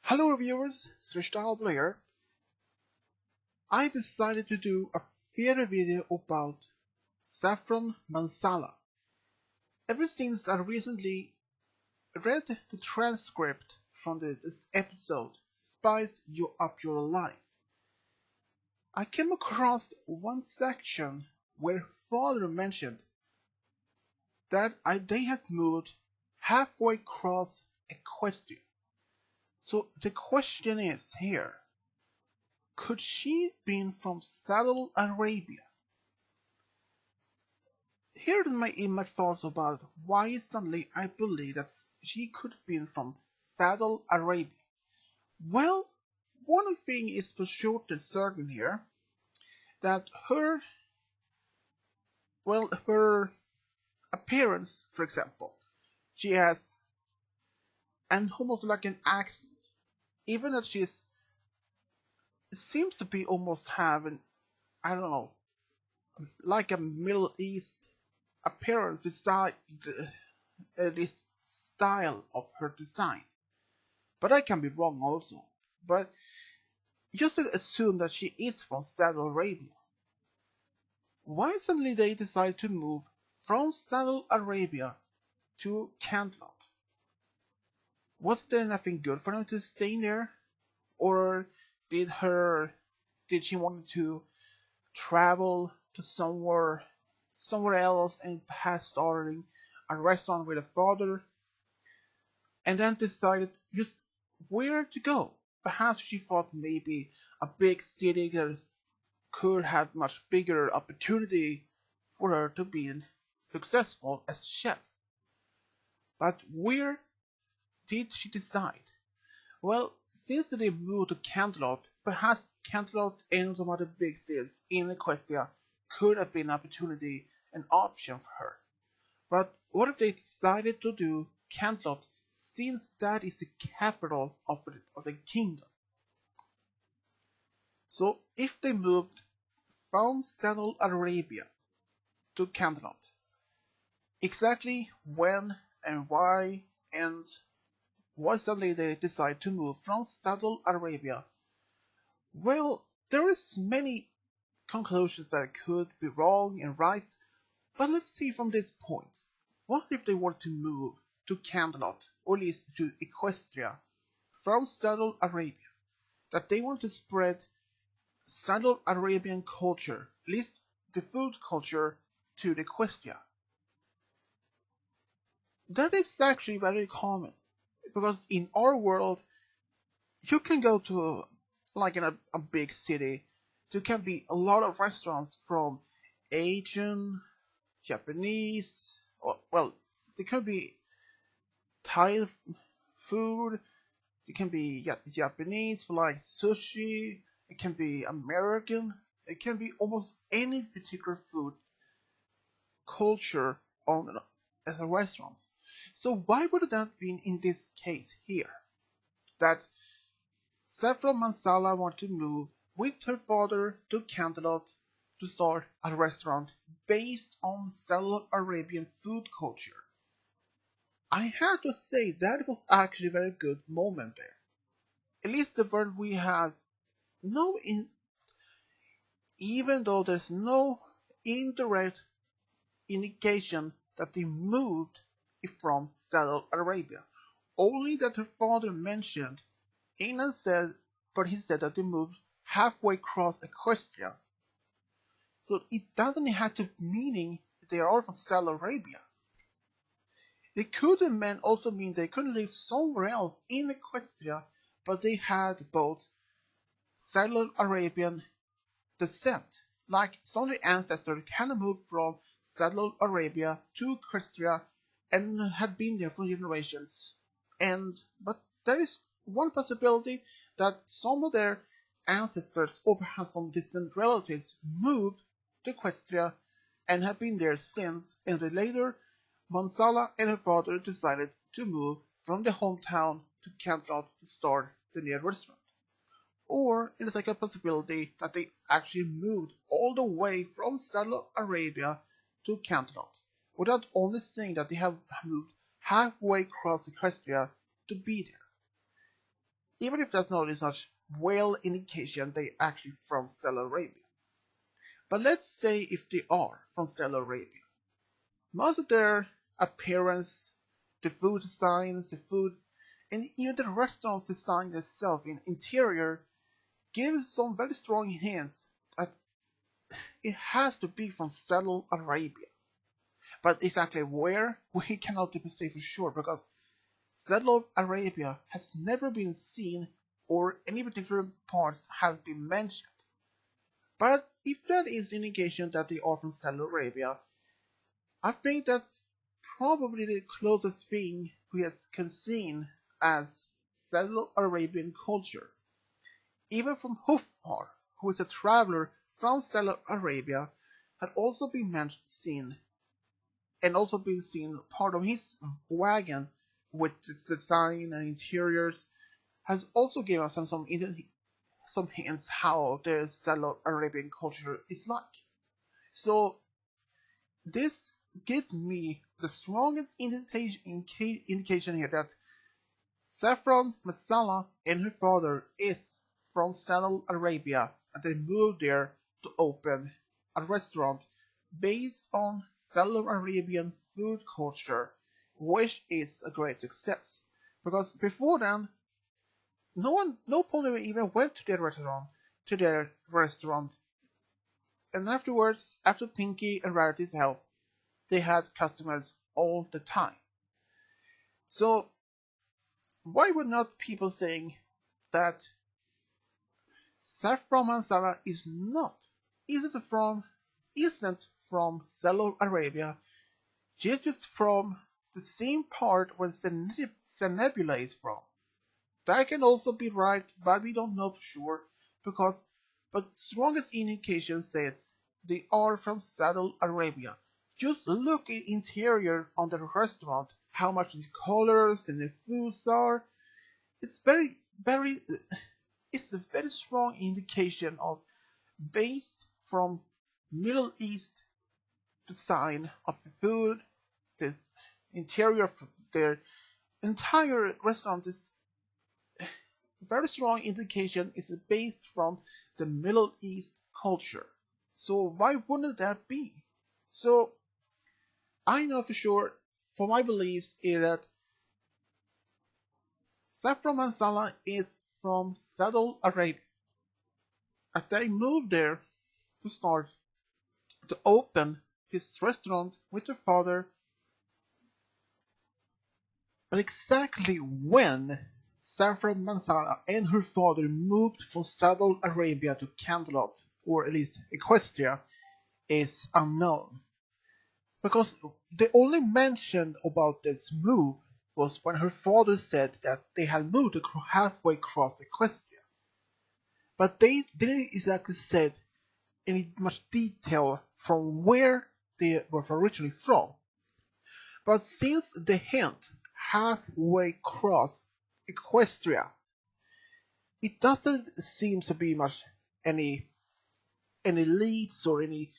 Hello viewers, Srishtal here. I decided to do a theater video about Saffron Mansala. Ever since I recently read the transcript from this episode, Spice You Up Your Life, I came across one section where father mentioned that they had moved halfway across Equestria. So the question is here, could she have been from Saudi Arabia? Here are my thoughts about why suddenly I believe that she could have been from Saudi Arabia. Well, one thing is for sure and certain here, that her appearance, for example, she has and almost like an accent, even that seems to be almost having, I don't know, like a Middle East appearance beside this style of her design. But I can be wrong also. But just to assume that she is from Saudi Arabia. Why suddenly they decide to move from Saudi Arabia to Cantlot? Was there nothing good for them to stay there? Or did she want to travel to somewhere else and perhaps starting a restaurant with a father, and then decided just where to go? Perhaps she thought maybe a big city that could have much bigger opportunity for her to be successful as a chef. But where did she decide? Well, since they moved to Cantlot, perhaps Cantlot and some other big cities in Equestria could have been an opportunity, an option for her. But what if they decided to do Cantlot, since that is the capital of the kingdom? So if they moved from Saudi Arabia to Cantlot, exactly when and why and why suddenly they decide to move from Saudi Arabia? Well, there is many conclusions that could be wrong and right, but let's see from this point. What if they were to move to Camelot, or at least to Equestria, from Saudi Arabia? That they want to spread Saudi Arabian culture, at least the food culture, to Equestria. That is actually very common, because in our world, you can go to, like in a big city, there can be a lot of restaurants from Asian, Japanese, or, well, there can be Thai food, it can be Japanese for like sushi, it can be American, it can be almost any particular food culture on as a restaurant. So why would that be in this case here? That Saffron Mansala wanted to move with her father to Cantlot to start a restaurant based on Saudi Arabian food culture. I had to say that was actually a very good moment there. At least the word we have even though there's no indirect indication that they moved from Saudi Arabia. Only that her father mentioned and said, but he said that they moved halfway across Equestria. So it doesn't have to meaning that they are from Saudi Arabia. It could also mean they couldn't live somewhere else in Equestria, but they had both Saudi Arabian descent. Like some of the ancestors kind of moved from Saudi Arabia to Equestria and had been there for generations. But there is one possibility that some of their ancestors or perhaps some distant relatives moved to Equestria and have been there since, and later Mansala and her father decided to move from the hometown to Cantlot to start the new restaurant. Or it is like a possibility that they actually moved all the way from Saudi Arabia to Cantlot, without only saying that they have moved halfway across Equestria to be there. even if that's not such well indication they actually from Saudi Arabia. But let's say if they are from Saudi Arabia, most of their appearance, the food designs, the food, and even the restaurant's design itself in interior gives some very strong hints that it has to be from Saudi Arabia. But exactly where, we cannot even say for sure because Saudi Arabia has never been seen or any particular parts has been mentioned. But if that is the indication that they are from Saudi Arabia, I think that's probably the closest thing we have seen as Saudi Arabian culture. Even from Hufar, who is a traveler from Saudi Arabia, had also been seen and also been seen part of his wagon with its design and interiors has also given us some hints how the Saudi Arabian culture is like. So this gives me the strongest indication here that Saffron Mansala and her father is from Saudi Arabia and they moved there to open a restaurant based on Saudi Arabian food culture, which is a great success. Because before then, nobody even went to their restaurant, and afterwards, after Pinky and Rarity's help, they had customers all the time. So why would not people saying that Saffron Mansala isn't from Saudi Arabia, just from the same part where Senebula is from? That can also be right, but we don't know for sure but strongest indication says they are from Saudi Arabia. Just look at interior on the restaurant, how much the colors and the foods are. It's it's a very strong indication of based from Middle East design of the food, the interior of their entire restaurant is very strong indication is based from the Middle East culture. So why wouldn't that be? So I know for sure, for my beliefs, is that Saffron Mansala is from Saudi Arabia. And they moved there to open his restaurant with their father. But exactly when Saffron Mansala and her father moved from Saudi Arabia to Camelot, or at least Equestria, is unknown. Because the only mention about this move was when her father said that they had moved halfway across Equestria. But they didn't exactly say any much detail from where they were originally from. But since the hint halfway across Equestria, it doesn't seem to be much any leads or any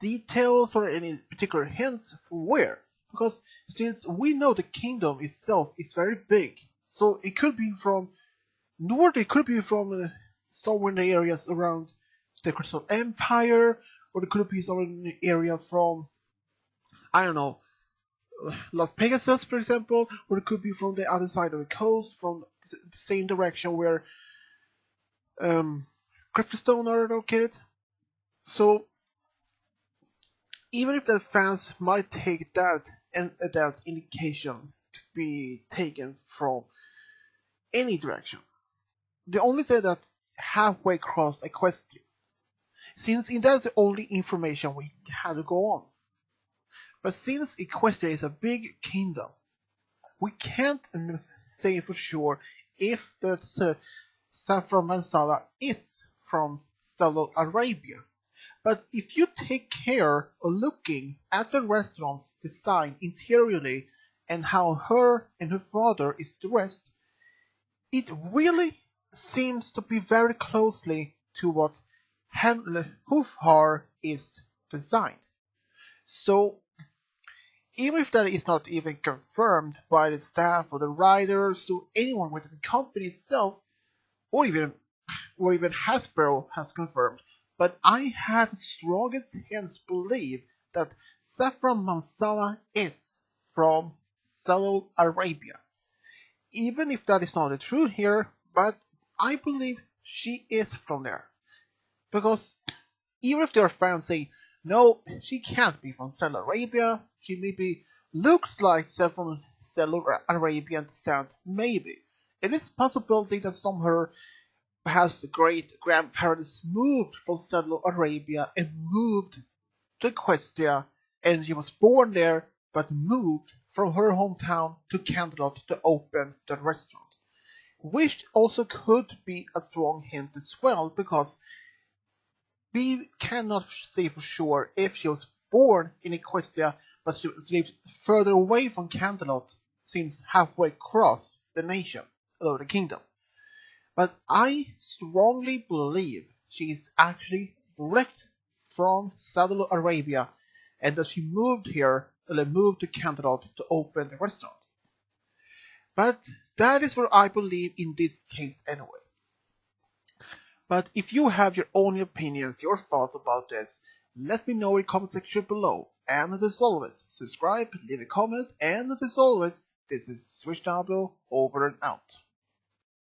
details or any particular hints from where. Because since we know the kingdom itself is very big, so it could be from north, it could be from somewhere in the areas around the Crystal Empire, or it could be somewhere in the area from, I don't know, Las Pegasus, for example, or it could be from the other side of the coast, from the same direction where Griffstone are located. So even if the fans might take that and that indication to be taken from any direction, they only say that halfway across Equestria, since that's the only information we have to go on. But since Equestria is a big kingdom, we can't say for sure if the Saffron Mansala is from Saudi Arabia. But if you take care of looking at the restaurant's design interiorly and how her and her father is dressed, it really seems to be very closely to what Hufar is designed. So even if that is not even confirmed by the staff or the writers or anyone within the company itself, or even Hasbro has confirmed, but I have the strongest hints believe that Saffron Mansala is from Saudi Arabia. Even if that is not the truth here, but I believe she is from there. Because even if their fans say, no, she can't be from Saudi Arabia, she maybe looks like from Saudi Arabian descent, maybe. It is a possibility that some of her past great grandparents moved from Saudi Arabia and moved to Equestria, and she was born there but moved from her hometown to Canterlot to open the restaurant. Which also could be a strong hint as well, because we cannot say for sure if she was born in Equestria but she was lived further away from Canterlot, since halfway across the nation, or the kingdom. But I strongly believe she is actually direct from Saudi Arabia, and that she moved here, or moved to Canterlot to open the restaurant. But that is what I believe in this case anyway. But if you have your own opinions, your thoughts about this, let me know in the comment section below. And as always, subscribe, leave a comment, and as always, this is Switch Diablo over and out.